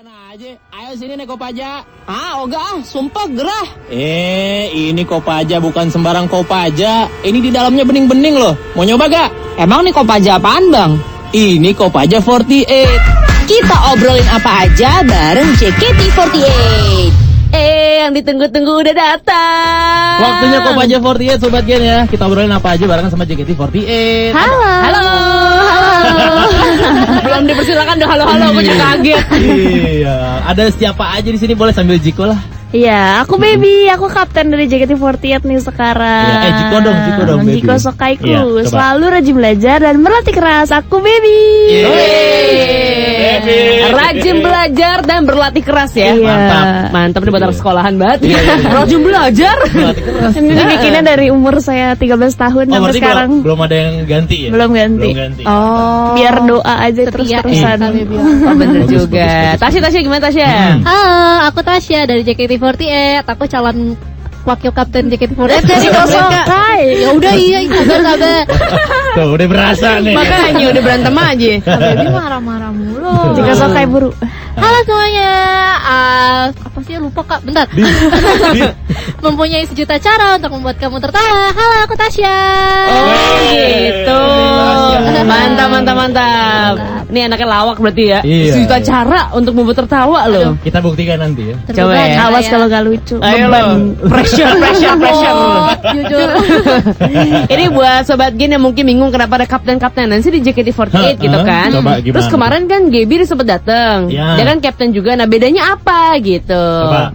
aja. Ayo sini nih Kopaja. Ogah, sumpah gerah. Ini Kopaja bukan sembarang Kopaja. Ini di dalamnya bening-bening loh. Mau nyoba gak? Emang nih Kopaja apaan bang? Ini Kopaja 48. Kita obrolin apa aja bareng JKT48. Yang ditunggu-tunggu udah datang. Waktunya Kopaja 48 Sobat Gen ya. Kita obrolin apa aja bareng sama JKT48. Halo. Belum dipersilakan udah halo. Aku juga kaget. Iya. Ada siapa aja di sini, boleh sambil Jiko lah. Iya, aku Baby, aku kapten dari JKT48 nih sekarang. Ya, Jiko dong Baby. Jiko Sokaiku, Ya, selalu rajin belajar dan berlatih keras. Aku Baby. Rajin belajar dan berlatih keras ya. Iya. Mantap nih buat anak sekolahan banget. Iya. Rajin belajar. Berlatih keras. Ini dibikinnya dari umur saya 13 tahun sampai berarti sekarang. belum ada yang ganti ya? Belum ganti. Oh. Biar doa aja terus-terusan. Oh, bener Bagus, juga. bagus. Tasya gimana Tasya? Halo, aku Tasya dari JKT48. Aku calon wakil kapten JKT48 dari Sokai. Ya udah iya, sabar. Tuh, udah berasa nih. Makanya udah berantem aja. Baby marah-marah mulu. Jika Sokai buru. Halo semuanya. Apa sih lupa Kak? Bentar. Mempunyai sejuta cara untuk membuat kamu tertawa. Halo, aku Tasya. Gitu. Mantap. Ini anaknya lawak berarti ya. Iya. Sejuta cara untuk membuat tertawa loh. Kita buktikan nanti ya. Coba ya. Awas kalau gak lucu. Ayo lo. Pressure. Jujur. Ini buat Sobat Gen yang mungkin bingung kenapa ada kapten-kaptenan sih di JKT48 gitu kan. Coba gimana? Terus kemarin kan Gaby sempet dateng. Ya. Dia kan kapten juga. Nah bedanya apa gitu? Coba.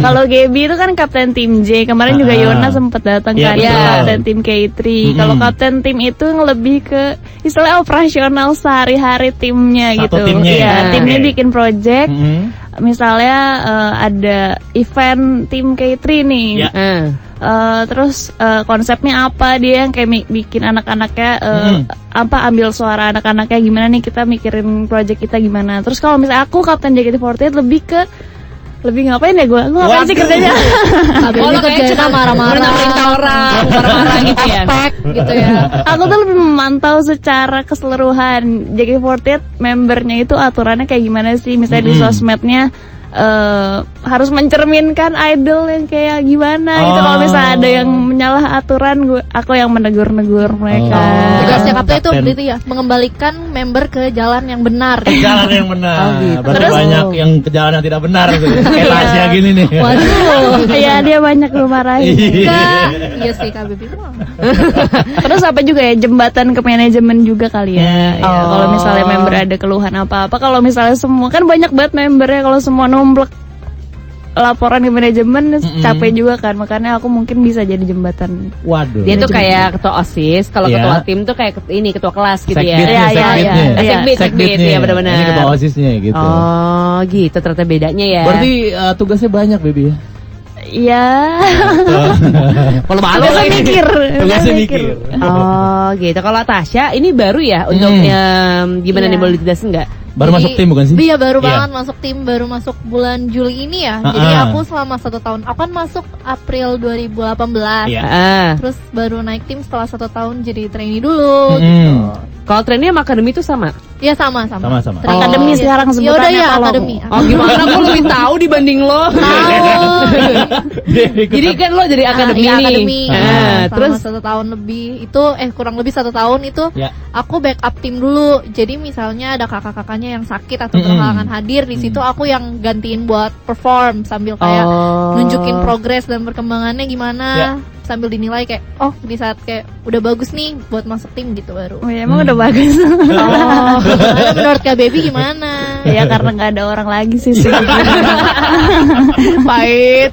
Kalau Gaby itu kan kapten tim J. Kemarin juga Yona sempat datang Iya, kan, betul. kapten tim K3. Kalau kapten tim itu lebih ke istilah operasional sehari-hari timnya Satu gitu. timnya ya? Iya, timnya Oke. bikin project. Misalnya ada event tim K3 nih. Ya. Terus konsepnya apa, dia yang kayak bikin anak-anaknya ambil suara anak-anaknya gimana nih, kita mikirin project kita gimana. Terus kalau misalnya aku kapten JKT48 lebih ngapain ya gue ngapain sih kerjanya? Baby kerjanya marah-marah orang, marah-marah gitu ya. gitu ya. Aku tuh lebih memantau secara keseluruhan JKT48 membernya itu aturannya kayak gimana sih, misalnya di sosmednya harus mencerminkan idol yang kayak gimana gitu. Kalau misalnya ada yang menyalah aturan, aku yang menegur mereka. Tugasnya kapten itu berarti ya mengembalikan member ke jalan yang benar. Jalan yang benar. gitu. Berarti Terus- banyak yang ke jalan yang tidak benar gitu. Kayak Tasya gini nih. Waduh. Iya, dia banyak dimarahin. Enggak. Iya sih Kak Baby. Terus apa juga ya, jembatan ke manajemen juga kali ya. Ya, kalau misalnya member ada keluhan apa-apa, kalau misalnya semua kan banyak banget membernya, kalau semua nomblok laporan ke manajemen capek juga kan, makanya aku mungkin bisa jadi jembatan. Waduh. Dia tuh kayak ketua OSIS, kalau Iya. ketua tim tuh kayak ini ketua kelas gitu ya. Sekbitnya. Sekbit ya benar-benar. Ini ketua OSISnya gitu. Oh, gitu ternyata bedanya ya. Berarti tugasnya banyak, Baby ya. Iya. kalau malu Biasa lagi. mikir. Tugasnya mikir. Oh, gitu. Kalau Tasya ini baru ya untuk gimana Iya. nih, boleh dijelasin nggak? Baru masuk tim bukan sih? Iya baru Iya. banget masuk tim, baru masuk bulan Juli ini ya. Jadi aku selama 1 tahun, aku kan masuk April 2018. Iya. Terus baru naik tim setelah 1 tahun jadi trainee dulu. Kalau trainee sama akademi itu sama? Ya sama. Sama-sama. Trainee. Akademi sekarang Ya udah sebutannya ya kalau- akademi. Oh, gimana? Aku lebih tahu dibanding lo. Jadi kan lo jadi akademi Iya, nih. akademi. Terus Selama 1 tahun lebih itu kurang lebih 1 tahun itu Ya. aku backup tim dulu. Jadi misalnya ada kakak-kakaknya yang sakit atau berhalangan hadir, di situ aku yang gantiin buat perform sambil kayak nunjukin progres dan perkembangannya gimana. Ya. Sambil dinilai kayak di saat kayak udah bagus nih buat masuk tim gitu baru. Oh, ya, emang udah bagus. Karena menurut Kak Baby gimana? Ya karena nggak ada orang lagi sih. pahit.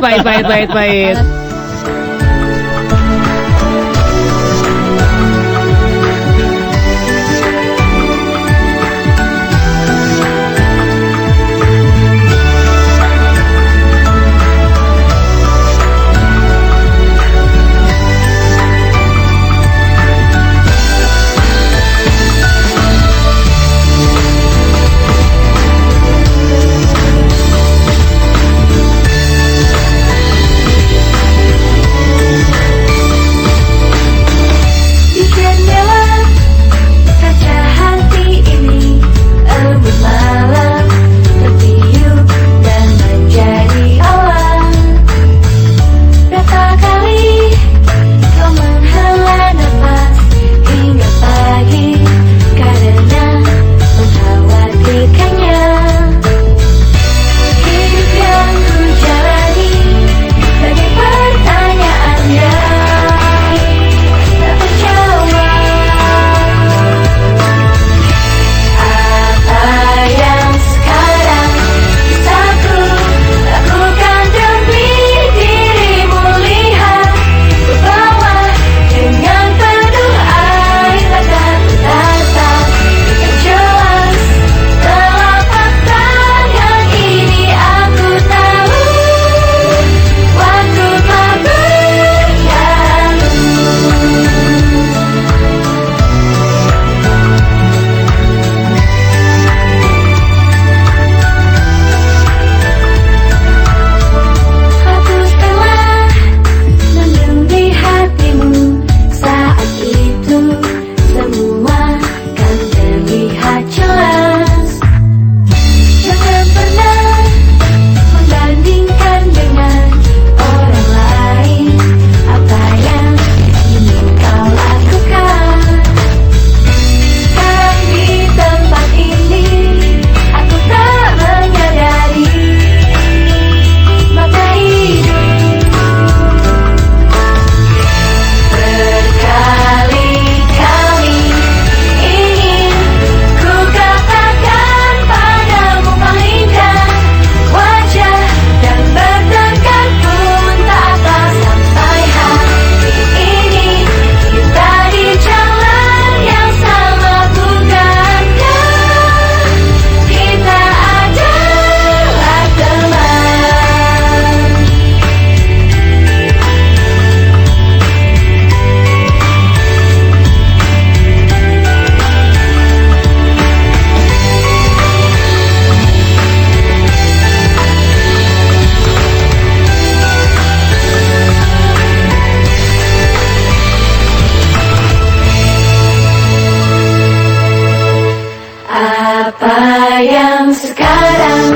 sekarang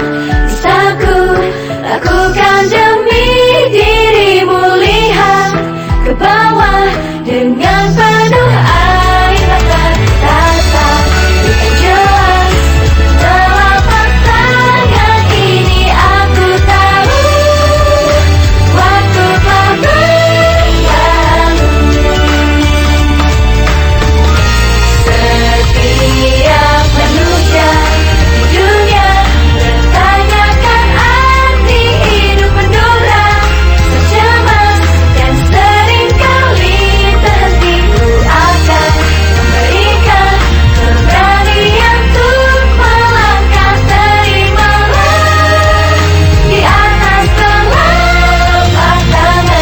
bisa ku lakukan demi dirimu. Lihat ke bawah dengan penuh air mata, tatap dengan jelas telapak tangan ini. Aku tahu waktu telah berlalu. Setiap manusia di dunia bertanyakan arti hidup menora, secemas dan seringkali terhenti. Ku akan memberikan keberanian untuk melangkah. Terimalah di atas telapak tangan.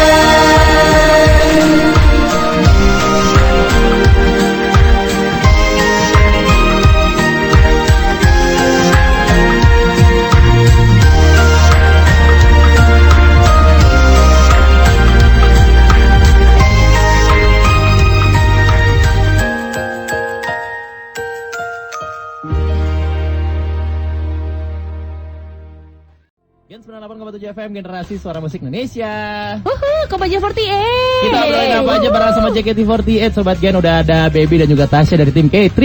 Gen 98,7 FM Generasi Suara Musik Indonesia. Kopaja 48. Kita obrolin apa aja bareng sama JKT48. Sobat Gen, udah ada Baby dan juga Tasya dari tim K3.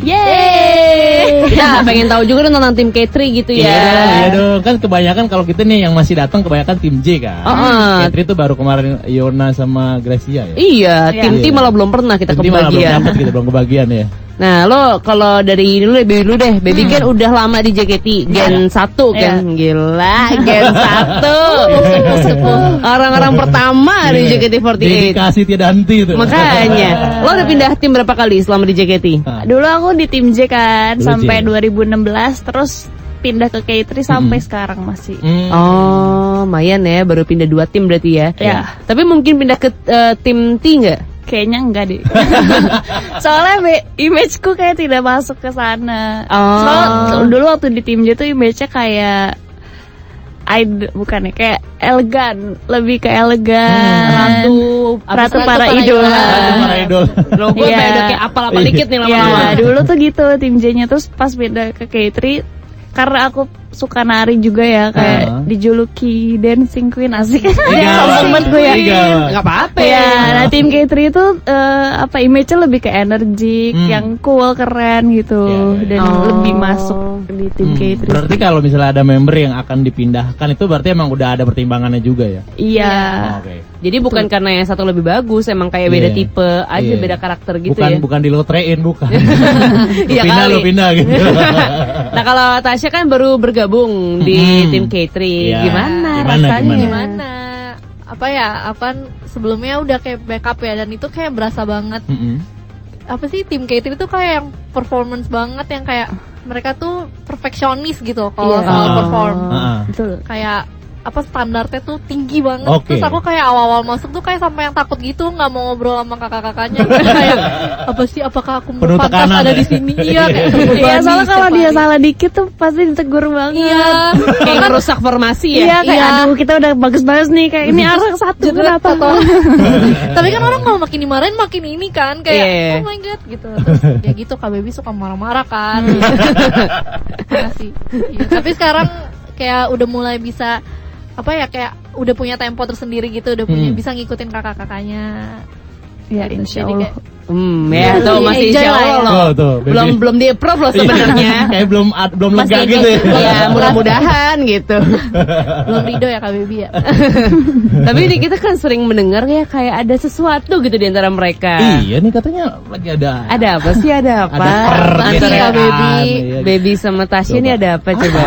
Yeay. Kita pengen tahu juga dong tentang tim K3 gitu ya. Iya dong, kan kebanyakan kalau kita nih yang masih datang kebanyakan tim J kan. K3 tuh baru kemarin Yona sama Gracia ya. Iya, tim T malah belum pernah kita Tim malah belum kebagian. dapet kita belum kebagian ya. Nah, lo kalau dari ini dulu deh, Baby kan udah lama di JKT, Gen 1 kan. Gila, Gen 1. Orang-orang pertama di JKT48. Dedikasi tiada henti itu. Makanya, lo udah pindah tim berapa kali selama di JKT? Dulu aku di tim J kan Dulu sampai J. 2016, terus pindah ke K3 sampai sekarang masih. Oh, lumayan ya, baru pindah 2 tim berarti ya. Ya. Tapi mungkin pindah ke tim T nggak? Kayaknya enggak deh. Soalnya imageku kayak tidak masuk ke sana. Soalnya dulu waktu di tim J tuh image-nya kayak bukan ya, kayak elegan, lebih ke elegan. Ratu para idola. Para idol. Logo udah kayak apal-apal dikit nih lama-lama. Ya, dulu tuh gitu tim J-nya, terus pas beda ke K3 karena aku suka nari juga ya, kayak dijuluki dancing queen, asik. Sombong banget gue ya. Gak apa-apa Ya, nah tim K3 itu image-nya lebih ke energik, yang cool, keren gitu, dan lebih masuk di tim K3. Berarti kalau misalnya ada member yang akan dipindahkan itu berarti emang udah ada pertimbangannya juga ya? Iya. Oke. Jadi bukan karena yang satu lebih bagus, emang kayak beda tipe aja, beda karakter gitu ya. Bukan dilotrein, bukan. Iya Pindah kali. lu pindah gitu. Nah kalau Tasya kan baru bergabung di tim K3, Iya. gimana Gimana, rasanya? Gimana? Apa ya? Sebelumnya udah kayak backup ya, dan itu kayak berasa banget. Apa sih, tim K3 tuh kayak yang performance banget, yang kayak mereka tuh perfeksionis gitu kalau soal perform. Betul. Kayak apa, standarnya tuh tinggi banget. Oke. Terus aku kayak awal-awal masuk tuh kayak sampai yang takut gitu, nggak mau ngobrol sama kakak-kakaknya. Kayak apa sih, apakah aku Penuh pantas tekanan ada ya? di sini? Iya, kayak Iya, terbebani soalnya kalau setiap dia hari. salah dikit tuh pasti ditegur banget. Iya. Kayak ngerusak formasi ya? Iya, kayak Iya. aduh kita udah bagus banget nih, kayak ini arang satu kenapa kok? Tapi kan orang kalau makin dimarahin makin ini kan, kayak Iya. oh my god gitu. Terus ya gitu, Kak Baby suka marah-marah kan. Iya sih. Iya. Tapi sekarang kayak udah mulai bisa apa ya, kayak udah punya tempo tersendiri gitu, udah punya bisa ngikutin kakak-kakaknya. Ya Gitu. insya Jadi Allah. kayak, Ya tuh masih Enjoy insya lah Allah ya. loh. Tuh, Baby. Belum di approve loh sebenarnya. Kayak belum lega Masih gitu ya. Iya, mudah-mudahan gitu. belum ridho ya Kak Baby ya. Tapi ini kita kan sering mendengar ya kayak ada sesuatu gitu di antara mereka. Iya nih katanya lagi ada. Ada apa sih? Ada apa? Ada Antara Kak Baby. Baby sama Tasya ini ada apa coba?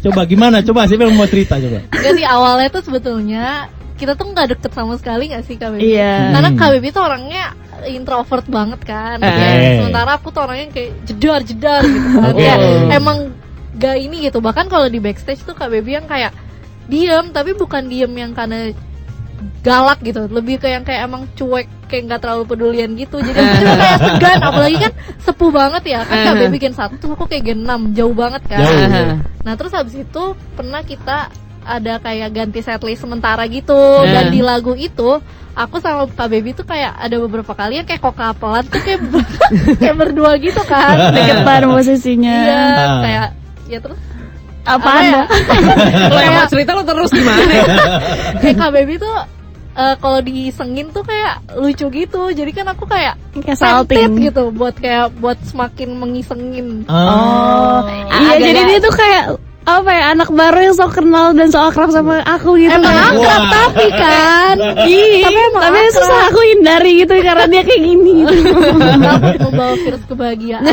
Coba gimana? Coba siapa yang mau cerita coba? Enggak sih, awalnya tuh sebetulnya kita tuh nggak deket sama sekali nggak sih Kak Baby? Iya. Karena Kak Baby tuh orangnya introvert banget kan. Sementara aku tuh orangnya kayak jedar gitu kan. Oke. Ya, emang gak ini gitu. Bahkan kalau di backstage tuh Kak Baby yang kayak diem, tapi bukan diem yang karena galak gitu, lebih kayak emang cuek, kayak nggak terlalu pedulian gitu. Jadi aku juga kayak segan, apalagi kan sepuh banget ya kan. Kak Baby Gen 1, aku kayak Gen 6, jauh banget kan. Jauh. Nah terus habis itu pernah kita ada kayak ganti setlist sementara gitu, dan di lagu itu aku sama Kak Baby tuh kayak ada beberapa kali yang kayak kokapelan tuh kayak kayak berdua gitu kan. Deketan posisinya. Iya, kayak ya terus Apa ya? Anda? Lo yang mau cerita lo terus gimana? Kayak Kak Baby tuh kalau diisengin tuh kayak lucu gitu. Jadi kan aku kayak Kayak tempted salting. gitu buat semakin mengisengin. Oh, iya jadi dia tuh kayak apa ya, anak baru yang sok kenal dan sok akrab sama aku gitu. Emang akrab tapi kan. Tapi susah aku hindari gitu karena dia kayak gini gitu. Membawa virus kebahagiaan.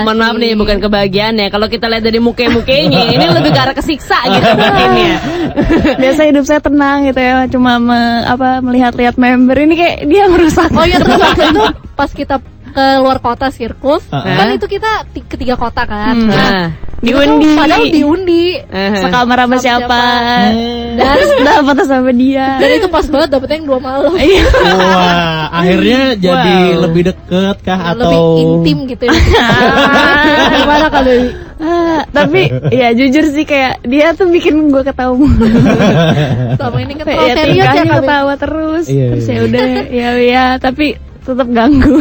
Mohon maaf nih, bukan kebahagiaan ya. Kalau kita lihat dari muka-mukanya, ini lebih ke arah kesiksa gitu mungkin ya. Biasa hidup saya tenang gitu ya, cuma melihat-lihat member ini kayak dia merusak. Oh iya, terus waktu itu pas kita ke luar kota sirkus, kan itu kita ke 3 kota kan. Nah, Diundi. Padahal diundi. Sekamar sama siapa? Dan Dapat sama dia. dan itu pas banget dapetnya yang 2 malam. Iya. Wah, akhirnya jadi lebih deket kah atau Lebih intim gitu ya. Gimana Kak Dewi? Tapi ya jujur sih kayak dia tuh bikin gue ketawa mulu. Sama ini kan Kayak terlalu ya serius ya tingkahnya Kak Dewi. ketawa terus. Iya, Terus iya. ya udah ya tapi tetap ganggu.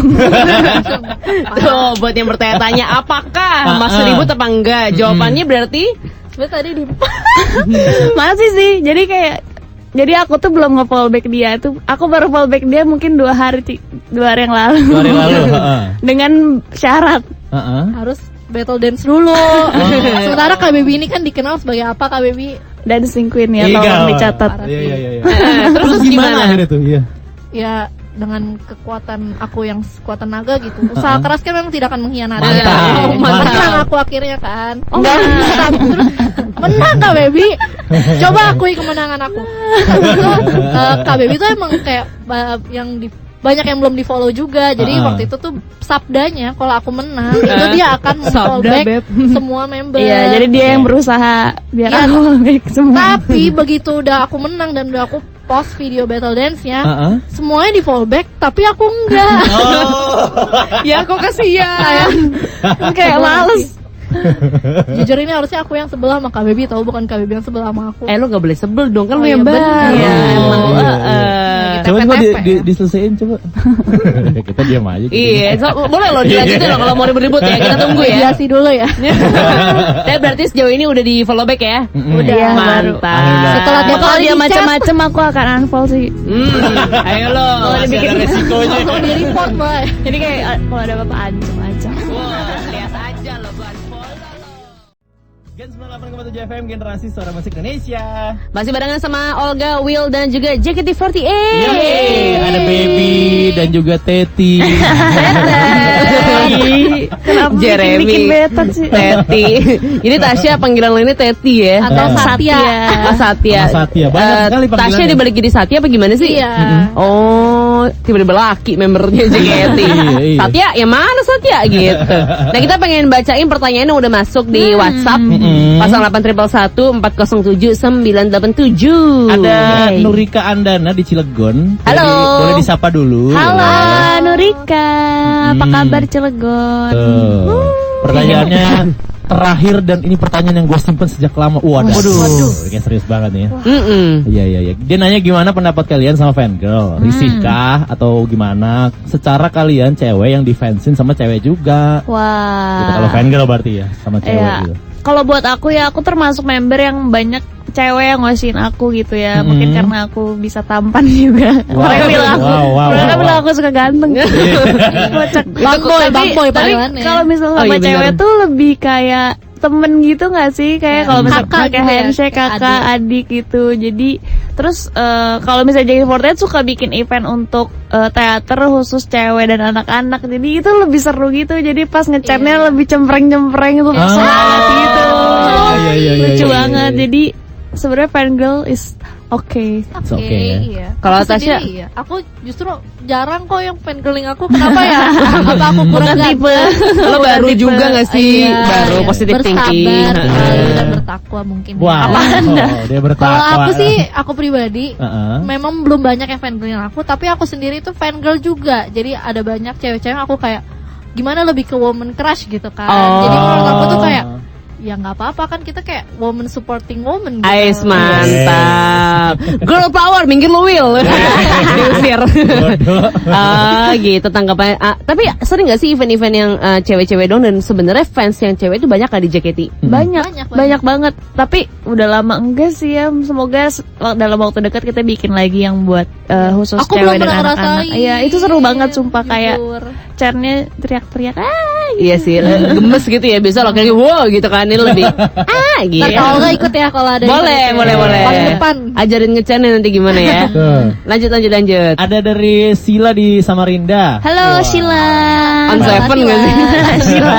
tuh buat yang bertanya-tanya apakah Mas ribut apa enggak? Jawabannya berarti Sebenernya tadi di Masih sih. Jadi aku tuh belum nge-fallback dia tuh. Aku baru fallback dia mungkin 2 hari yang lalu. 2 hari lalu? Heeh. Dengan syarat Heeh. harus battle dance dulu. Sementara Kak Baby ini kan dikenal sebagai apa Kak Baby? dancing queen ya, Iya, tolong dicatat. Iya. terus gimana? akhirnya tuh? Iya. Ya dengan kekuatan aku yang sekuat tenaga gitu. Usaha keras kan memang tidak akan mengkhianati. Mantap, Menang aku akhirnya kan. Oh, Mantap. Terus menang Kak Baby. Coba akui kemenangan aku. Itu Kak Baby tuh emang kayak yang banyak yang belum di follow juga. Jadi waktu itu tuh sabdanya kalau aku menang itu dia akan fallback Beb. semua member. Iya, jadi dia yang berusaha biar Iya. aku fallback semua. Tapi begitu udah aku menang dan udah aku post video battle dance-nya, Heeh. semuanya di fallback, tapi aku enggak. Ya kok kasihan. Kayak males. Jujur ini harusnya aku yang sebelah sama Kak Baby, tahu bukan Kak Baby yang sebelah sama aku. Lo gak boleh sebel dong, kan Oh, lo iya, yang bener. baru. Iya, emang. iya, Coba Tepe-tepe ya. diselesain coba. Kita diam aja. Iya, boleh lo dilanjutin lo kalau mau ribut-ribut ya. Kita tunggu ya. Mediasi dulu ya. Tapi berarti sejauh ini udah di follow back ya? Udah Iya, baru. mantap. Setelah Ya, kalau dia di chat, macam-macam aku akan unfollow sih. Ayo lo. Masih ada resikonya. mau di report boy. Jadi kayak kalau ada apa-apa ancam. Wah, lihat aja lo unfollow. Gen 98,7 FM generasi suara musik Indonesia. Masih barengan sama Olga, Will dan juga JKT48. Yeay, ada Baby dan juga Teti. Kenapa Jeremy. bikin beta sih? Teti. Ini Tasya panggilan lainnya Teti ya. Atau Satya. Mas Satya. Mas Satya. Banyak sekali panggilannya. Tasya dibalik jadi Satya apa gimana sih? Iya. Oh, tiba-tiba laki membernya JKT. Iya. Satya, yang mana Satya gitu. Nah, kita pengen bacain pertanyaan yang udah masuk di WhatsApp. 0811 407 987. Ada Yeay. Nurika Andana di Cilegon. Halo. Boleh disapa dulu. Halo Nurika, apa Hmm. kabar Cilegon? Tuh. Pertanyaannya terakhir dan ini pertanyaan yang gue simpen sejak lama. Waduh. Kayak serius banget nih ya. Iya. Dia nanya gimana pendapat kalian sama fangirl? Risihkah atau gimana? Secara kalian cewek yang defensin sama cewek juga. Wah. Gitu, kalau fangirl berarti ya sama cewek Iya. gitu. Kalau buat aku ya, aku termasuk member yang banyak cewek yang ngasihin aku gitu ya. Mungkin karena aku bisa tampan juga. Wow. Mereka bilang aku, Wow. mereka bilang aku suka ganteng. Kocak. Bangboy Tapi panggilannya. kalau misalnya Oh, sama iya, benar. cewek tuh lebih kayak temen gitu nggak sih? Kayak kalau misalnya Kakak pakai gitu ya, handshake kayak kakak adik gitu. Jadi terus kalau misalnya JKT48 suka bikin event untuk teater khusus cewek dan anak-anak. Jadi itu lebih seru gitu. Jadi pas ngechatnya lebih cempreng-cempreng itu semangat gitu. Iya, Lucu iya, banget. iya. Jadi sebenarnya fangirl is okay. It's okay, ya. Iya. Kalau Aku Tasya? sendiri, iya. Aku justru jarang kok yang fangirling aku. Kenapa ya? Apa aku kurang Tipe. Lo baru juga gak sih? Iya, Baru iya. positive thinking. Bersabar selalu dan bertakwa mungkin. Wah. Dia bertakwa. Kalau aku sih, aku pribadi Heeh. memang belum banyak yang fangirling aku, tapi aku sendiri tuh fangirl juga. Jadi ada banyak cewek-cewek yang aku kayak gimana lebih ke woman crush gitu kan. Oh. Jadi menurut aku tuh kayak ya nggak apa-apa kan kita kayak woman supporting woman gitu. Ais mantap. Girl power, minggir lu Will. Diusir. Gitu tanggapannya. Tapi sering gak sih event-event yang cewek-cewek dong dan sebenarnya fans yang cewek itu banyak gak di JKT? Banyak banget. Tapi udah lama enggak sih ya. Semoga dalam waktu dekat kita bikin lagi yang buat khusus Aku cewek belum dan pernah anak-anak. ngerasain. Iya, itu seru banget sumpah kayak Jujur. chatnya teriak-teriak. Iya sih, gemes gitu ya. Biasa lo kayak wow gitu kan, ini lebih gitu. Ntar kalau nggak ikut ya kalau ada Boleh. paling depan. Ajarin ngechatnya nanti gimana ya. Lanjut. Ada dari Sila di Samarinda. Halo Sheila. On Seven gak sih? Sheila.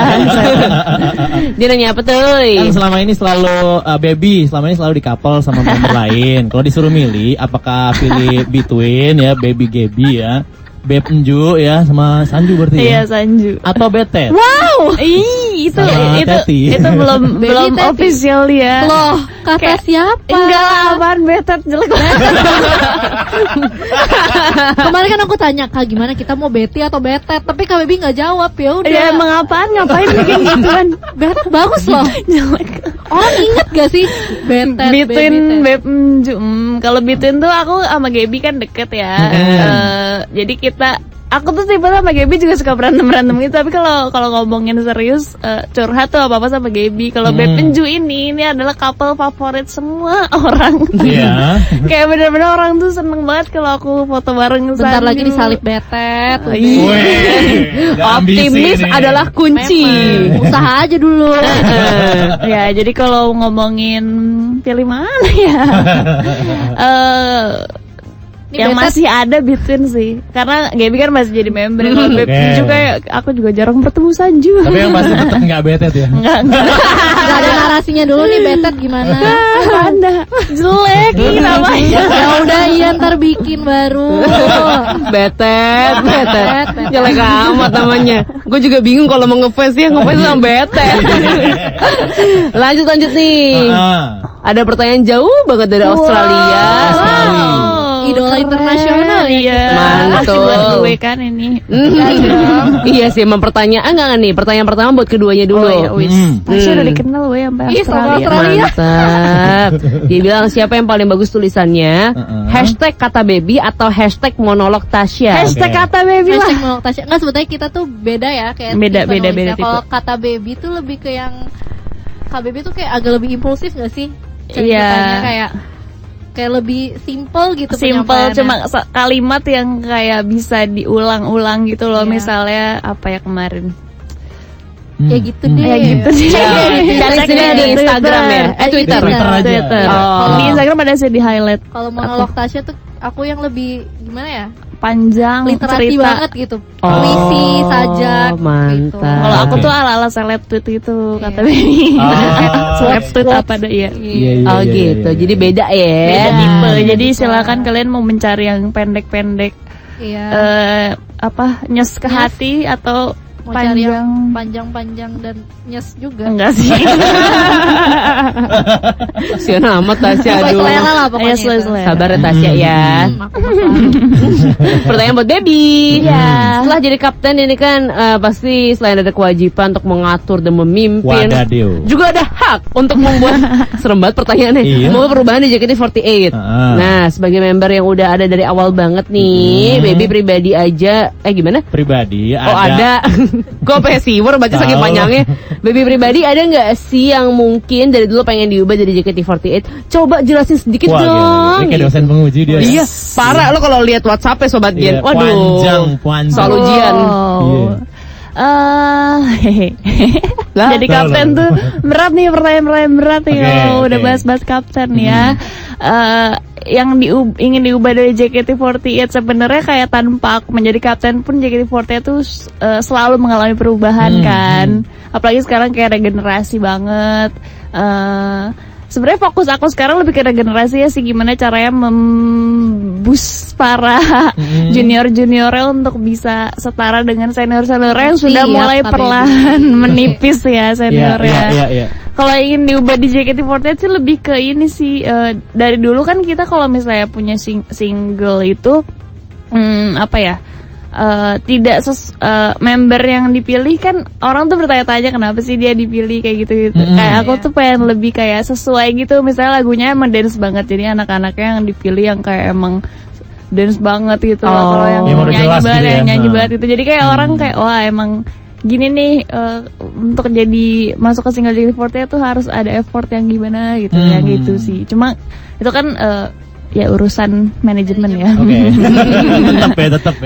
Dia nanya apa tuh? Kan selama ini selalu Baby selama ini selalu di couple sama member lain. Kalau disuruh milih, apakah pilih between ya Baby Gaby ya, Beb Enju ya sama Sanju berarti Iya, ya? Sanju. Atau Betet? Wow, itu Sama Teti. itu belum Teti. official ya. Loh, kata Kayak- siapa? Enggak lah, apaan betet jelek banget. Kemarin kan aku tanya Kak gimana kita mau Betty atau Betet, tapi Kak Baby nggak jawab ya udah. Ya emang apaan, ngapain bikin gituan? Betet bagus loh. Jelek. Orang inget gak sih Betet? Between Baby, Beb kalau between tuh aku sama Gaby kan deket ya. Jadi aku tuh tipe sama Gaby juga suka berantem gitu. Tapi kalau ngomongin serius curhat tuh apa sama Gaby. Kalau Beb ini adalah couple favorit semua orang. Iya. Kayak bener-bener orang tuh seneng banget kalau aku foto bareng Bentar Sanju. lagi disalip Betet. Weh, ada ambisi Optimis nih. adalah kunci. Usaha aja dulu. Ya jadi kalau ngomongin pilih mana ya? Ini Yang Betet- masih ada between sih. Karena Gaby kan masih jadi member. Kalau Beb Oke. juga aku juga jarang bertemu Sanju. Tapi yang pasti tetap nggak Betet ya. Enggak. Gak ada narasinya dulu nih Betet gimana? Ada jelek ini namanya. Ya udah iya ntar bikin baru. Betet. Betet. Jelek amat namanya. Gue juga bingung kalau mau ngefans ya ngefans sama Betet. Lanjut nih. Ada pertanyaan jauh banget dari Australia. Idola internasional ya. Iya. Mantul. Masih buat gue kan ini. Iya sih, emang pertanyaan enggak nih. Pertanyaan pertama buat keduanya dulu. Oh ya wis. Masih udah dikenal gue sampai Ih, sama Australia. Australia. Mantap. Dia bilang siapa yang paling bagus tulisannya? Hashtag kata baby atau hashtag monolog Tasya? Hashtag kata baby lah. Hashtag mau Tasya. Nggak sebetulnya kita tuh beda ya kayak Beda nulisnya. tipe. Kalau kata baby tuh lebih ke yang Kak Baby tuh kayak agak lebih impulsif gak sih? Iya. Ceritanya kayak lebih simple gitu Simple penyampaiannya. cuma kalimat yang kayak bisa diulang-ulang gitu loh. Iya. Misalnya apa ya kemarin? Ya gitu deh. Ya gitu deh. Cari Cek sini di Instagram ya? Twitter. Twitter aja. Twitter. Oh. Di Instagram ada sih di highlight Kalau monolog Tasya tuh aku yang lebih gimana ya? panjang Literasi cerita. banget gitu. Puisi, sajak mantap. gitu. Kalau aku Oke. tuh ala-ala seleb tweet gitu kata Iya. baby. Oh. Seleb tweet apa ada ya? Iya, iya, Oh iya, gitu. iya, Jadi iya. beda ya. Beda tipe. Jadi silakan kalian mau mencari yang pendek-pendek Iya. nyes ke Nyes. hati atau Mau cari yang panjang. panjang-panjang dan nyes juga. Enggak sih. Kasian amat Tasya, Sesuai aduh. selera lah pokoknya. Ayo, itu. selera. Sabar ya Tasya ya. Aku mah selalu. Pertanyaan buat Baby. Iya. Setelah jadi kapten ini kan pasti selain ada kewajiban untuk mengatur dan memimpin, Wadadiw. juga ada hak untuk membuat serem banget pertanyaannya. Iya. Membuat perubahan di JKT48. Nah, sebagai member yang udah ada dari awal banget nih, Baby pribadi aja gimana? Pribadi Oh ada. Kok pesiwur baca saking Tahu. panjangnya. Baby pribadi ada nggak sih yang mungkin dari dulu pengen diubah jadi JKT48? Coba jelasin sedikit Wah, dong. gila. Ini kayak dosen penguji dia. Iya, parah lo kalau lihat WhatsApp-nya Sobat Gen. Iya, Waduh. panjang. Soal ujian. Iya. Lah, Jadi kapten tuh berat nih, pertanyaan berat nih Oke, kalau udah oke. bahas-bahas kapten ya. Yang ingin diubah dari JKT48 sebenarnya kayak tanpa aku menjadi kapten pun JKT48 tuh selalu mengalami perubahan kan. Apalagi sekarang kayak regenerasi banget. Sebenarnya fokus aku sekarang lebih ke regenerasi ya sih, gimana caranya memboost para junior-juniornya untuk bisa setara dengan senior-senior yang sudah Siap, mulai Kak perlahan menipis ya seniornya. Iya. Kalau ingin diubah di JKT48 sih lebih ke ini sih, dari dulu kan kita kalau misalnya punya single itu apa ya, tidak member yang dipilih kan orang tuh bertanya-tanya kenapa sih dia dipilih kayak gitu. Kayak aku tuh pengen lebih kayak sesuai gitu. Misalnya lagunya emang dance banget, jadi anak-anaknya yang dipilih yang kayak emang dance banget gitu. Kalau yang nyanyi banget, gitu ya. nyanyi banget itu. Jadi kayak orang kayak wah emang gini nih untuk jadi masuk ke single JKT48 tuh harus ada effort yang gimana gitu ya gitu sih. Cuma itu kan ya urusan manajemen ya. Oke.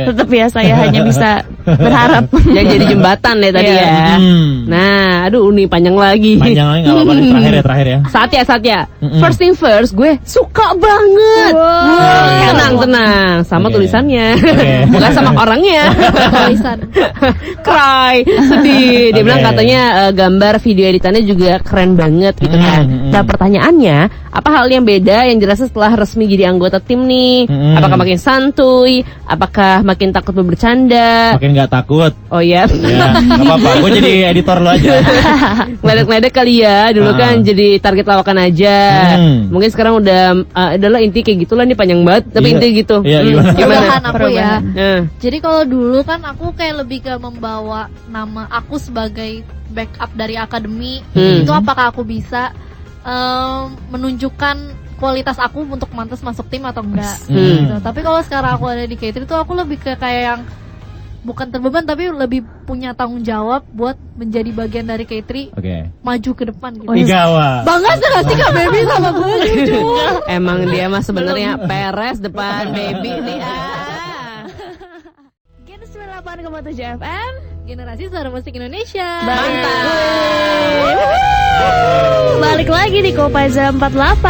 Tetap ya. Saya hanya bisa berharap. Yang jadi jembatan deh tadi ya. Nah, aduh ini panjang lagi. Panjang lagi nggak apa-apa nih, terakhir ya. Saatnya. First thing first, gue suka banget. Tenang. Sama tulisannya. Bukan sama orangnya. Tulisan. Cry, sedih. Dia bilang katanya gambar video editannya juga keren banget gitu kan. Nah, pertanyaannya, apa hal yang beda yang dirasa setelah resmi jadi anggota tim nih? Apakah makin santuy? Apakah makin takut bercanda? Makin nggak takut. Oh iya. Ya, nggak apa-apa. Gue jadi editor lo aja. Ngeledek-ngeledek kali ya. Dulu kan jadi target lawakan aja. Mungkin sekarang adalah inti kayak gitulah, nih panjang banget. Tapi inti gitu. Iya, gimana? Perubahan aku ya. Nah. Jadi kalau dulu kan aku kayak lebih ke membawa nama aku sebagai backup dari akademi. Itu apakah aku bisa menunjukkan kualitas aku untuk mantas masuk tim atau enggak gitu. Tapi kalau sekarang aku ada di K3 itu aku lebih ke kayak yang bukan terbeban tapi lebih punya tanggung jawab buat menjadi bagian dari K3 maju ke depan gitu. Igawa. Banget gak sih Kak Baby sama gue jujur. Emang dia mah sebenarnya peres depan Baby nih. Gen 98,7 FM Generasi Suara Musik Indonesia. Balik lagi di Kopaja 48 Sama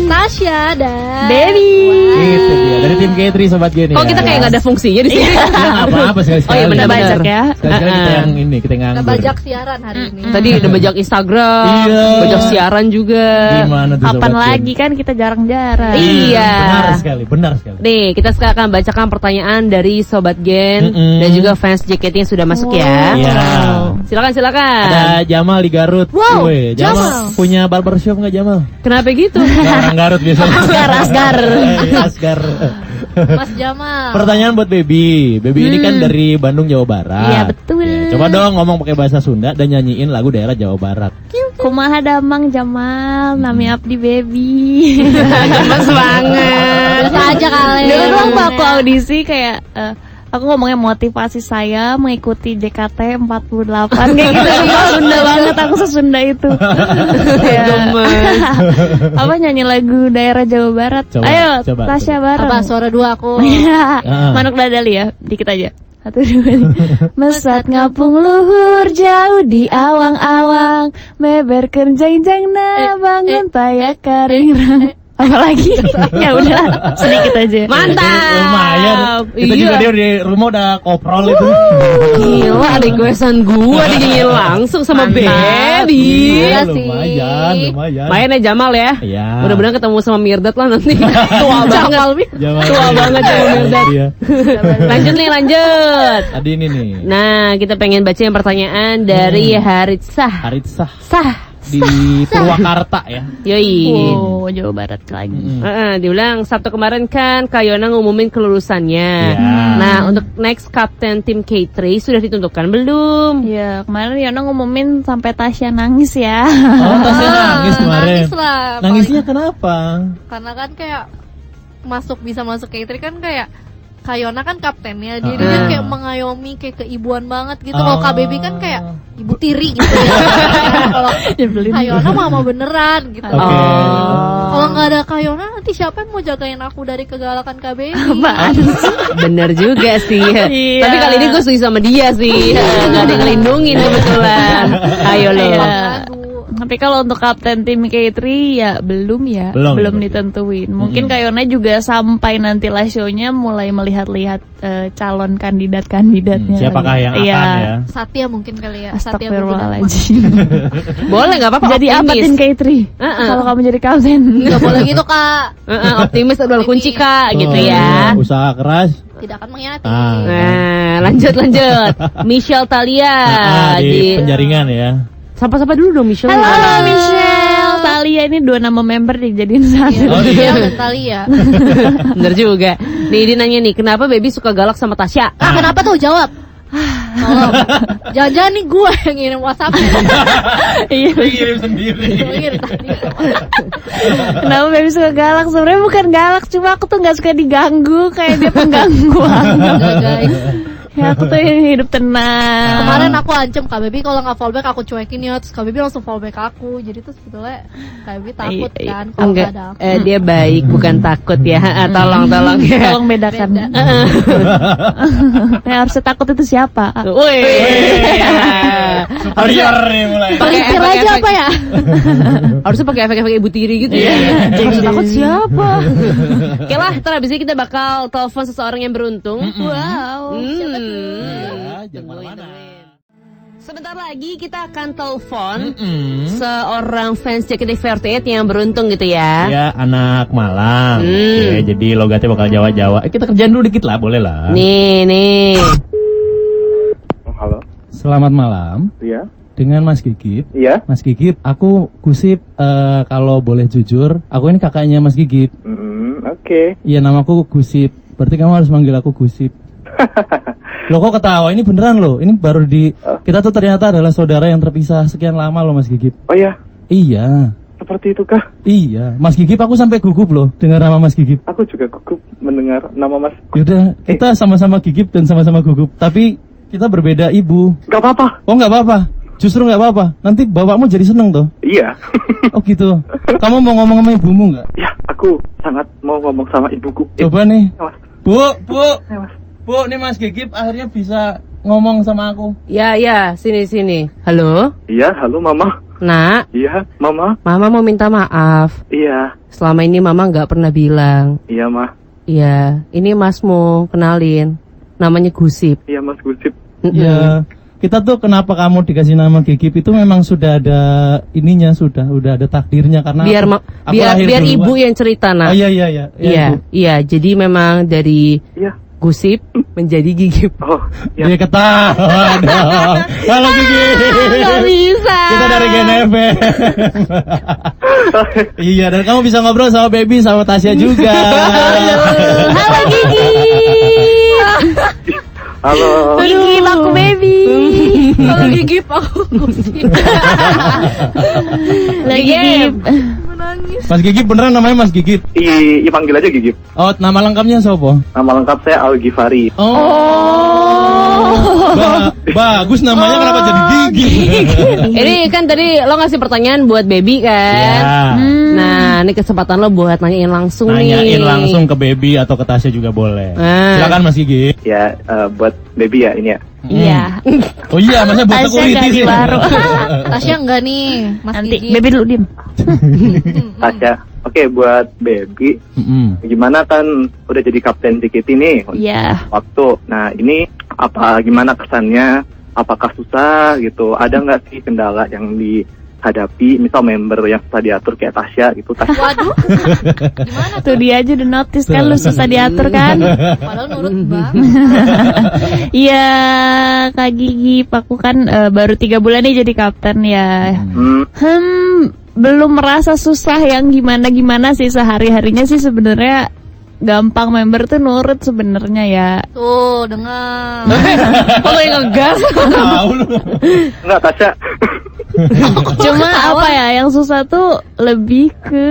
Tasya dan Baby. Itu dia dari tim K3 Sobat Gen. Kok kita kayak nggak ada fungsinya di sini? apa sekali-sekali. Oh iya benar bajak ya. Sekali-sekali kita yang ini, kita yang kita nganggur. bajak siaran hari ini. Tadi udah bajak Instagram, Iya. bajak siaran juga. Gimana tuh Kapan Sobat Gen? lagi kan kita jarang-jarang. Iya. Benar sekali. Nih, kita sekarang akan bacakan pertanyaan dari Sobat Gen dan juga fans JKT yang sudah masuk ya. Iya. Silakan. Ada Jamal di Garut. Wow, Woi, Jamal punya barbershop nggak Jamal? Kenapa gitu? Nggak, orang Garut biasanya. Asgar. Mas Jamal. Pertanyaan buat Baby. Baby ini kan dari Bandung, Jawa Barat. Iya, betul. Ya, coba dong ngomong pakai bahasa Sunda dan nyanyiin lagu daerah Jawa Barat. Kumaha damang Jamal, nami abdi Baby. Gemes banget. Biasa aja kali. Dulu tuh waktu aku audisi kayak aku ngomongnya motivasi saya mengikuti JKT 48 kayak gitu. Sunda banget, aku sesunda itu. Ya. Apa nyanyi lagu daerah Jawa Barat? Coba, Ayo, coba. Tasya bareng. Apa suara dua aku? Iya. Manuk dadali ya, dikit aja. 1, 2. Mesat ngapung luhur jauh di awang-awang, meberkeun jang-jangna bangun tayak karing. Apalagi? Ya udah, sedikit aja. Mantap. Lumayan. Kita juga dia di rumah udah koprol itu. Gila, requestan gua dinyanyiin langsung sama Baby. Iya sih. Lumayan. Main ya Jamal ya. Iya. Mudah-mudahan ketemu sama Mirdad lah nanti. Tua banget. Tua banget sama Mirdad. Iya. Lanjut. Tadi ini nih. Nah, kita pengen baca yang pertanyaan dari Haritsah. Haritsah Sah. di Purwakarta ya. Yoi. Oh, Jawa Barat lagi. Diulang Sabtu kemarin kan Kak Yona ngumumin kelulusannya. Iya. Nah, untuk next kapten tim K3 sudah ditentukan belum? Ya, kemarin Yona ngumumin sampai Tasya nangis ya. Oh, Tasya nangis kemarin. Nangis lah. Nangisnya kenapa? Karena kan kayak bisa masuk K3 kan kayak Kayona kan kaptennya, dia kan kayak mengayomi, kayak keibuan banget gitu. Kalau Kak Baby kan kayak ibu tiri gitu ya. Kalau Kayona mama beneran gitu. Kalau nggak ada Kayona, nanti siapa yang mau jagain aku dari kegalakan Kak Baby? Bener juga sih. Iya. Tapi kali ini gue setuju sama dia sih. Gak ada yang ngelindungin kebetulan. Ayo lo. Tapi kalau untuk kapten tim K3 ya belum ditentuin. Mungkin Kayona juga sampai nanti live show-nya mulai melihat-lihat calon kandidat-kandidatnya. Siapakah yang akan ya? Satya mungkin kali ya. Satya Astagfirullahaladzim. Boleh gak apa-apa. Jadi apa tim K3? Kalau kamu jadi kapten? Gak boleh gitu Kak. Optimis adalah kunci Kak, gitu ya. Usaha keras. Tidak akan mengkhianati. Nah, lanjut. Michelle Thalia Di penjaringan ya. Sapa-sapa dulu dong Michelle. Halo Michelle, Thalia ini 2 nama member dijadiin satu. Iya, dia dan Thalia. Bener juga. Nih dia nanya nih, kenapa Baby suka galak sama Tasya? Kenapa tuh? Jawab. Tolong. Jangan-jangan nih gue yang ngirim WhatsApp. Iya. Kirim sendiri. Kenapa Baby suka galak? Sebenarnya bukan galak, cuma aku tuh nggak suka diganggu, kayak dia pengganggu banget. Guys. Ya aku tuh yang hidup tenang. Kemarin aku ancam Kak Baby kalau nggak fallback aku cuekin ya, terus Kak Baby langsung fallback aku. Jadi tuh sebetulnya Kak Baby takut kan kalau Enggak, nggak ada aku. dia baik bukan takut ya. Tolong ya. Tolong bedakan. Yang harusnya takut itu siapa? Woi. Superior nih mulai. Pakai Istilah aja efek-efek. apa ya? Harusnya pakai efek-efek Ibu Tiri gitu ya. Harus takut siapa? Oke lah, ntar abis ini kita bakal telepon seseorang yang beruntung. Wow. Jangan mana-mana. Sebentar lagi kita akan telepon seorang fans JKT48 yang beruntung gitu ya. Ya, anak Malang. Oke, jadi logatnya bakal Jawa-Jawa. Kita kerjaan dulu dikit lah, boleh lah. Nih. Halo. Selamat malam. Iya. Dengan Mas Gigip. Iya. Mas Gigip, aku Gusip, kalau boleh jujur, aku ini kakaknya Mas Gigip. Oke. Iya, namaku Gusip. Berarti kamu harus manggil aku Gusip. Loh kok ketawa? Ini beneran loh. Ini baru kita tuh ternyata adalah saudara yang terpisah sekian lama loh Mas Gigip. Oh ya, Iya. seperti itu kah? Iya. Mas Gigip aku sampai gugup loh dengar nama Mas Gigip. Aku juga gugup mendengar nama Mas. Yaudah, kita sama-sama Gigip dan sama-sama gugup. Tapi kita berbeda ibu. Gak apa-apa. Oh nggak apa-apa. Justru nggak apa-apa. Nanti bapakmu jadi seneng tuh. Iya. Oh gitu. Kamu mau ngomong sama ibumu nggak? Ya, aku sangat mau ngomong sama ibuku. Coba nih. Mas. Bu, Bu. Ya, Mas. Bu, nih Mas Gigip akhirnya bisa ngomong sama aku. Ya, sini. Halo? Iya, halo Mama. Nak, Iya, Mama. Mama mau minta maaf. Iya. Selama ini Mama nggak pernah bilang. Iya, Ma. Iya, ini Masmu, kenalin. Namanya Gusip. Iya, Mas Gusip. Ya. Kita tuh kenapa kamu dikasih nama Gigip itu memang sudah ada ininya, udah ada takdirnya karena Biar aku lahir biar duluan. ibu yang cerita, Nak. Oh iya. Iya, jadi memang dari Iya. Gusip menjadi Gigip. Oh, ya. Dia ketawa dong. Halo Gigip. Gak bisa. Kita dari GNF. Iya, dan kamu bisa ngobrol sama Baby sama Tasya juga. Halo Gigi. Halo. Gigip aku Baby. Kalau Gigip aku Gusip. Lagi Gigip. Menangis. Mas Gigip beneran namanya Mas Gigip. Iya, panggil aja Gigip. Oh, nama lengkapnya siapa? Nama lengkap saya Al Ghifari. Oh. Bagus namanya kenapa jadi Gigip? Ini kan tadi lo ngasih pertanyaan buat Baby kan. Ya. Nah, ini kesempatan lo buat nanyain langsung nih. Nanyain langsung ke Baby atau ke Tasya juga boleh. Silakan Mas Gigip. Ya, buat baby ya ini ya. Iya. Oh iya, masa buat Tasya security nggak sih. baru. Tasya enggak nih, Mas Nanti Gigi. Baby dulu diem. Tasya. Oke, buat baby. Gimana kan udah jadi kapten JKT nih Iya. waktu. Nah, ini gimana kesannya? Apakah susah gitu? Ada nggak sih kendala yang dihadapi? Misal member yang susah diatur kayak Tasya gitu. Tasya. Waduh. Gimana Tuh dia aja udah notice kan lu susah diatur kan. Padahal nurut banget. Iya Kak Gigi, aku kan baru 3 bulan nih jadi kapten ya. Belum merasa susah yang gimana sih, sehari-harinya sih sebenarnya gampang. Member tuh nurut sebenarnya ya. Tuh, dengar. Kalau yang ngegas. Tahu lu. Enggak, Tasya. Cuma apa ya yang susah tuh lebih ke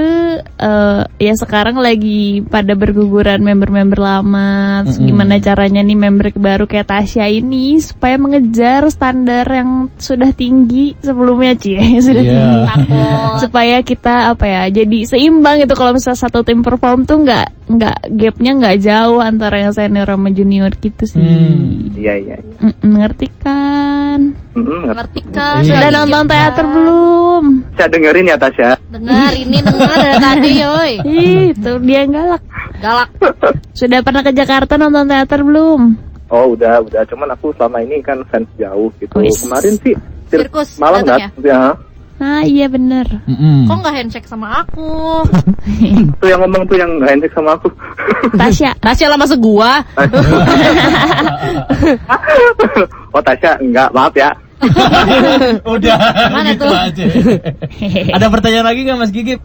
ya sekarang lagi pada berguguran member-member lama. Terus gimana caranya nih member baru kayak Tasya ini supaya mengejar standar yang sudah tinggi sebelumnya sudah Iya. tinggi. Takut. Supaya kita apa ya jadi seimbang gitu. Kalau misalnya satu tim perform tuh nggak gapnya nggak jauh antara yang senior sama junior gitu sih. Iya. Ngerti kan? Ngerti. Ngerti kan? Iya. Sudah nonton teater belum? Tasya dengerin ya, Tasya. Dengar dari tadi, yoi. Itu dia yang galak. Galak. Sudah pernah ke Jakarta nonton teater belum? Oh, udah. Cuman aku selama ini kan fans jauh gitu. Wis. Kemarin sih Sirkus malam datang kan? Ya. Ah iya bener. Kok nggak handshake sama aku? Tuh yang ngomong tuh yang handshake sama aku. Tasya. Tasya lah masuk gua. Oh, Tasya enggak, maaf ya. Udah. Mana gitu tuh? aja. Ada pertanyaan lagi nggak Mas Gigip?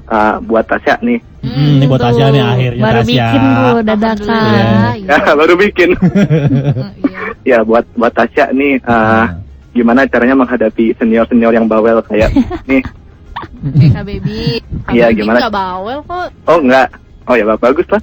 Buat Tasya nih. Ini buat Tasya nih akhirnya Baru Tasya. bikin bu dadakan. Iya. Baru bikin. Iya. Ya buat Tasya nih. Gimana caranya menghadapi senior yang bawel kayak nih? Kayak Kak Baby. Iya, Baby gimana? nggak bawel kok. Oh enggak. Oh ya bagus lah.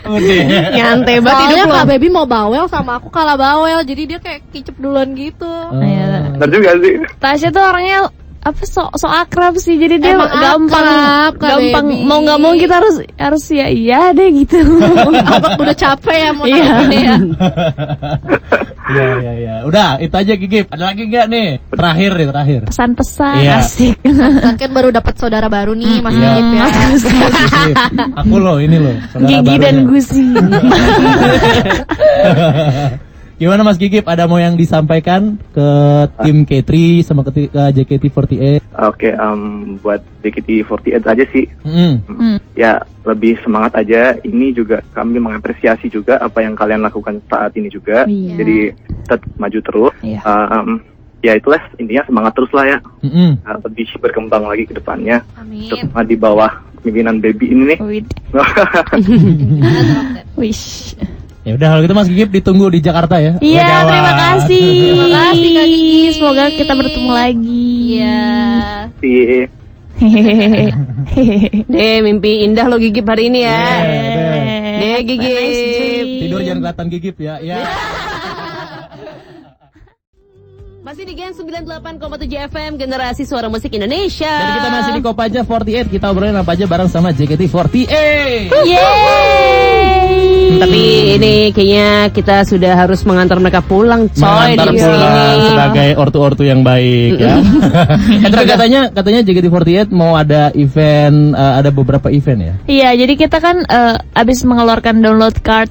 Udah. Nyantai banget Soalnya hidup lo. Kak Baby mau bawel sama aku kalah bawel. Jadi dia kayak kicep duluan gitu. Iya. Benar juga sih. Tasya tuh orangnya apa so akrab sih, jadi dia Emang akrab, Kak gampang Baby. mau nggak mau kita harus ya iya deh gitu. Abang udah capek ya mau Iya. nangkep ya. Iya. Udah, itu aja Gigip. Ada lagi nggak nih? Terakhir. Pesan-pesan Iya. asik. Kan baru dapat saudara baru nih Mas Iya. Gigip ya. Gigip. Aku loh, ini loh. saudara Gigi dan barunya. gusi. Gimana Mas Gigip? Ada mau yang disampaikan ke tim K3 sama ke JKT48? Oke, buat JKT48 aja sih. Ya lebih semangat aja. Ini juga kami mengapresiasi juga apa yang kalian lakukan saat ini juga. Iya. Jadi tetap maju terus. Iya. Ya itulah intinya, semangat terus lah ya. Mm-mm. Lebih berkembang lagi ke depannya. Amin. Terutama di bawah pimpinan Baby ini nih. Wish. Ya udah kalau gitu Mas Gigip ditunggu di Jakarta ya. Iya, Jawa. terima kasih. Terima kasih, Kak Gigi. Semoga kita bertemu lagi. Iya. Hehehe. Deh, mimpi indah lo Gigip hari ini ya. Deh, Gigip. Tidur jangan kelihatan Gigip ya. Ya. Masih di Gen 98,7 FM, generasi suara musik Indonesia. Dan kita masih di Kopaja 48. Kita obrolin apa aja bareng sama JKT48. Yeay. Tapi ini kayaknya kita sudah harus mengantar mereka pulang, coy. Mengantar di pulang sini. sebagai ortu-ortu yang baik ya. katanya JKT48 mau ada event, ada beberapa event ya. Iya, jadi kita kan abis mengeluarkan download card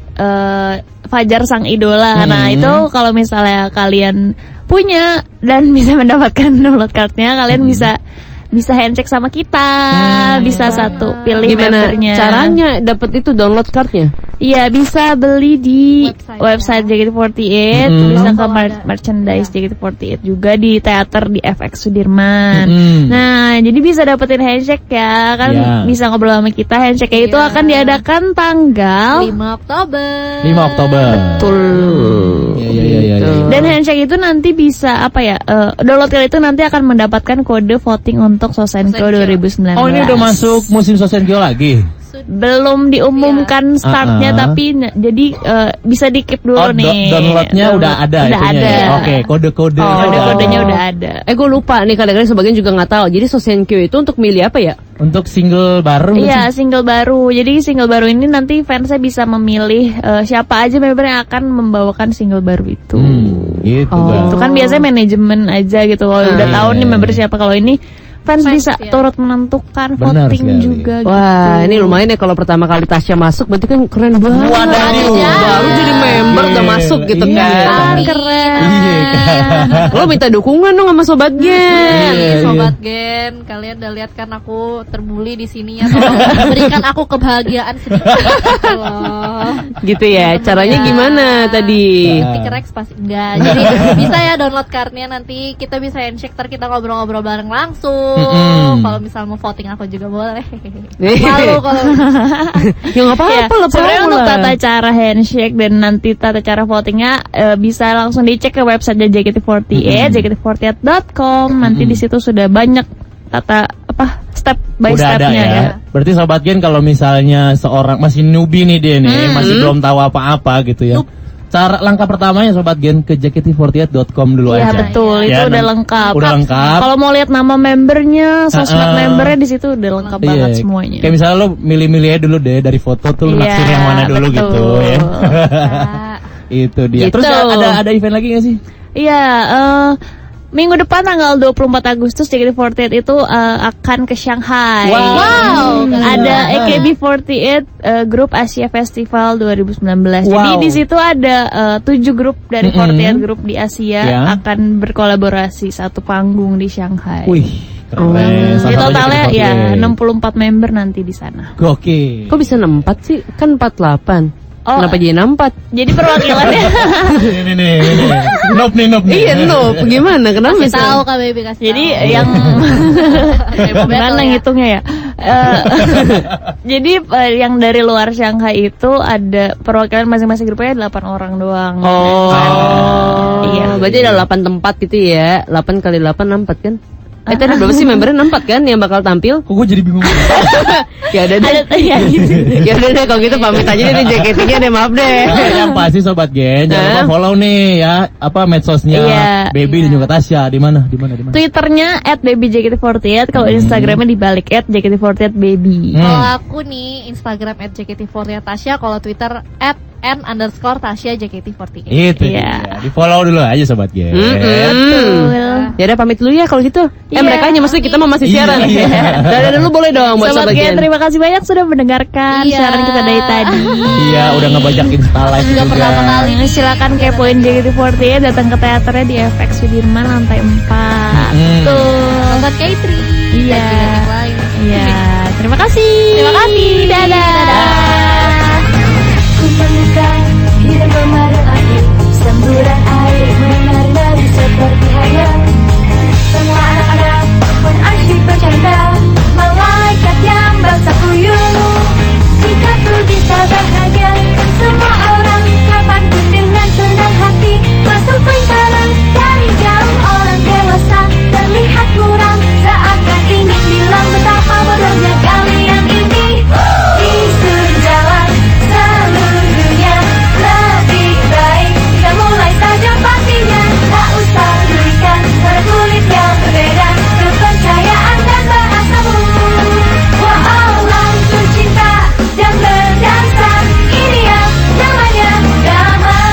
Fajar Sang Idola. Nah itu kalau misalnya kalian punya dan bisa mendapatkan download cardnya, kalian bisa handshake sama kita, bisa satu pilih Gimana membernya. caranya dapat itu download cardnya? Iya, bisa beli di Website JKT48, bisa ke merchandise JKT48 juga di teater di FX Sudirman. Nah, jadi bisa dapetin handshake ya, kan bisa ngobrol sama kita. Handshake itu akan diadakan tanggal 5 Oktober. 5 Oktober. Betul. Iya. Dan handshake itu nanti bisa download card itu nanti akan mendapatkan kode voting untuk Sosenkyo 2019. Oh, ini udah masuk musim Sosenkyo lagi. Belum diumumkan startnya, tapi jadi bisa di-keep dulu nih. Downloadnya udah ada. Udah itunya ada. ya? Oke, kode-kodenya. Kode-kodenya udah ada. Gue lupa nih, kadang-kadang sebagian juga nggak tahu. Jadi Sosenkyo itu untuk milih apa ya? Untuk single baru. Iya, single baru. Jadi single baru ini nanti fansnya bisa memilih siapa aja member yang akan membawakan single baru itu. Gitu. Itu kan biasanya manajemen aja gitu. Kalau udah tahu nih member siapa, kalau ini fans bisa ya. turut menentukan Benar voting sekali. juga. Wah, gitu. ini lumayan ya kalau pertama kali Tasya masuk, berarti kan keren banget. Wadaw. Baru jadi member udah masuk gitu Iya. kan. Keren. Iya kan. Lo minta dukungan dong sama Sobat Gen. Iya. Sobat Gen, kalian udah lihat kan aku terbuli di sini ya. Tolong berikan aku kebahagiaan sedikit. Loh. Gitu ya. Caranya gimana tadi? Pikerex pasti enggak. Jadi bisa ya download cardnya, nanti kita bisa handshake, ntar kita ngobrol-ngobrol bareng langsung. Kalau misal mau voting aku juga boleh. Malu kalau Ya nggak apa-apa lah, Sebenarnya untuk lah. tata cara handshake dan nanti tata cara votingnya bisa langsung dicek ke website JKT48, JKT48.com. Nanti di situ sudah banyak step by Udah ada stepnya ya. Berarti Sobat Gen kalau misalnya seorang masih newbie nih dia nih, masih belum tahu apa-apa gitu ya. Cara langkah pertamanya Sobat Gen ke JKT48.com dulu Iya aja. betul, itu Ya, udah lengkap. Udah lengkap. Kalau mau lihat nama membernya, sosmed membernya di situ udah lengkap Iya. banget semuanya. Kayak misalnya lo milih-milih aja dulu deh dari foto tuh lo Iya, naksir yang mana dulu betul. gitu ya. Itu dia. Gitu. Terus ada event lagi gak sih? Iya, minggu depan tanggal 24 Agustus JKT48 itu akan ke Shanghai. Wow. Ada AKB48 Grup Asia Festival 2019. Jadi di situ ada 7 grup dari 48 grup di Asia akan berkolaborasi satu panggung di Shanghai. Wih, keren. Jadi totalnya ya JKT48. 64 member nanti di sana. Gokil. Kok bisa 64 sih? Kan 48. Oh. Kenapa jadi 64? Jadi perwakilannya Ini. Nop nih. Iya, no. Gimana? Kenapa Kasih bisa? tahu Kak Baby, kasih jadi tahu. yang Battle gimana ya. ngitungnya ya? Jadi yang dari luar Shanghai itu ada perwakilan masing-masing grupnya 8 orang doang. Oh. Iya. Berarti ada 8 tempat gitu ya. 8 kali 8 64 kan? Itu ada berapa sih membernya? 64 kan yang bakal tampil? Kok gue jadi bingung? Ya udah deh. Ada ya gitu. Ya udah deh kalau gitu pamit aja deh JKT-nya deh, maaf deh. Nah, yang pasti Sobat Gen, jangan lupa follow nih ya medsosnya Iya. Baby dan juga Tasya. Di mana? Twitternya @babyjkt48, kalau Instagramnya dibalik @jkt48baby. Kalau aku nih Instagram @jkt48 Tasya, kalau Twitter @n_Tasya JKT48. Itu Iya. dia. Di follow dulu aja Sobat Gen. Ya udah pamit dulu ya kalau gitu. Iya. Mereka aja maksudnya kita mau masih siaran. Iya. Dadah dulu boleh dong buat Sobat Sobat Gen, Gen. terima kasih banyak sudah mendengarkan Iya. siaran kita dari tadi. Iya, udah ngebajak Insta Live Juga pertama kali. Silakan kepoin JKT48, datang ke teaternya di FX Sudirman lantai 4. Tuh. Nonton K3 Iya. dan juga yang lain. Iya, terima kasih. Terima kasih. Dadah. Ku menemukan hidup memadam api, semburan air menari-nari seperti hayal. Semua anak-anak pun asyik bercanda, malaikat yang basah kuyup. Jika ku bisa bahagia, semua orang kapanpun dengan senang hati. Masuk lingkaran dari jauh orang dewasa, terlihat kurang, seakan ingin bilang betapa bodohnya kalian ini. Di sejalan seluruh dunia lebih baik, kita mulai saja pastinya. Tak usah berikan berkulit yang berbeda, kepercayaan dan bahasamu. Wow, langsung cinta dan berdansa, ini yang namanya damai.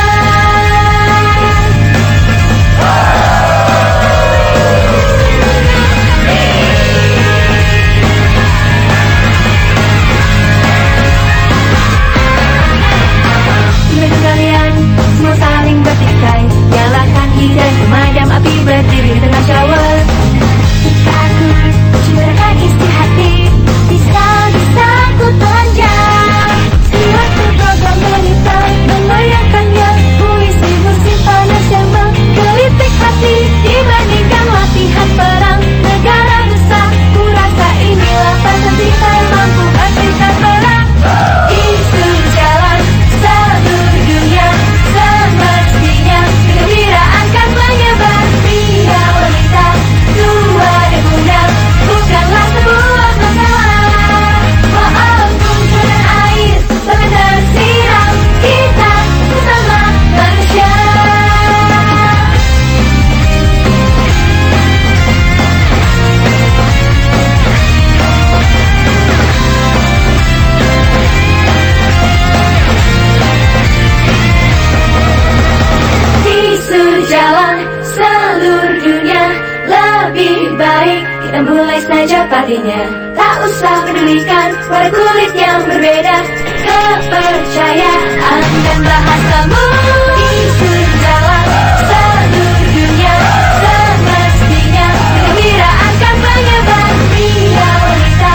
Dengan kalian semua saling bertikai, nyalakan hidran pemadam api berdiri di tengah shower. Jika aku curahkan isi hati, bisa-bisa ku telanjang. Silakan program berita menayangkannya, puisi musim panas yang menggelitik hati. Dibandingkan latihan perang negara besar, ku rasa inilah pesan cinta yang mampu hentikan perang. Isu jalan seluruh dunia, semestinya kegembiraan kan menyebar. Pria wanita, tua dan muda, bukanlah sebuah masalah. Walaupun dengan air sampai tersiram, kita bersama manusia. Di sejalan seluruh dunia lebih baik, kita mulai saja partinya. Tak usah pedulikan warna kulit yang berbeda, kepercayaan dan bahasamu. Di sejalan seluruh dunia, semestinya kegembiraan kan menyebar. Pria wanita,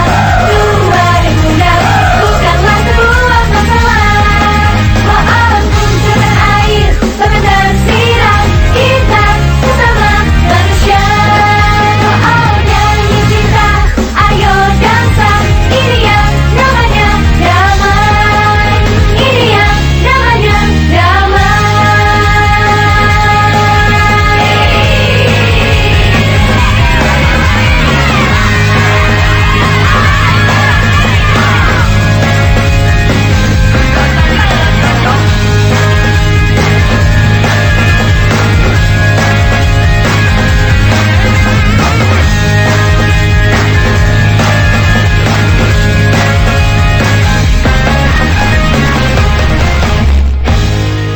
tua dan muda, bukanlah sebuah masalah. Walaupun dengan air sampai tersiram, kita sesama manusia. Oh, nyanyi cinta, ayo dansa, ini yang namanya damai. Ini yang namanya damai.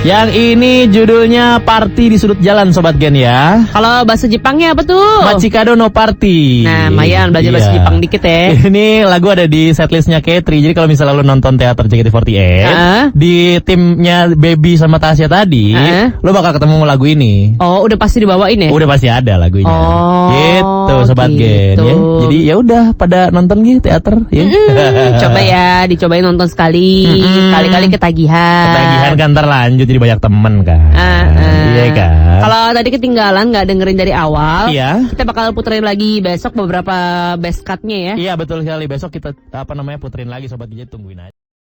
Yang ini judulnya Party di Sudut Jalan Sobat Gen ya. Kalau bahasa Jepangnya apa tuh? Machikado no Party. Nah, lumayan belajar bahasa Iya. Jepang dikit ya. Ini lagu ada di setlistnya K3. Jadi kalau misalnya lu nonton teater JKT48 di timnya Baby sama Tasya tadi, lu bakal ketemu lagu ini. Oh, udah pasti dibawain ya? Udah pasti ada lagunya. Oh, gitu Sobat Gen gitu. ya. Jadi ya udah pada nonton gitu teater ya. Coba ya, dicobain nonton sekali. Kali-kali ketagihan. Ketagihan kan ntar lanjut jadi banyak temen kan. Iya kan. Kalau tadi ketinggalan nggak dengerin dari awal, Iya. kita bakal puterin lagi besok beberapa best cut-nya ya. Iya betul sekali. Besok kita puterin lagi Sobat Gen, tungguin aja.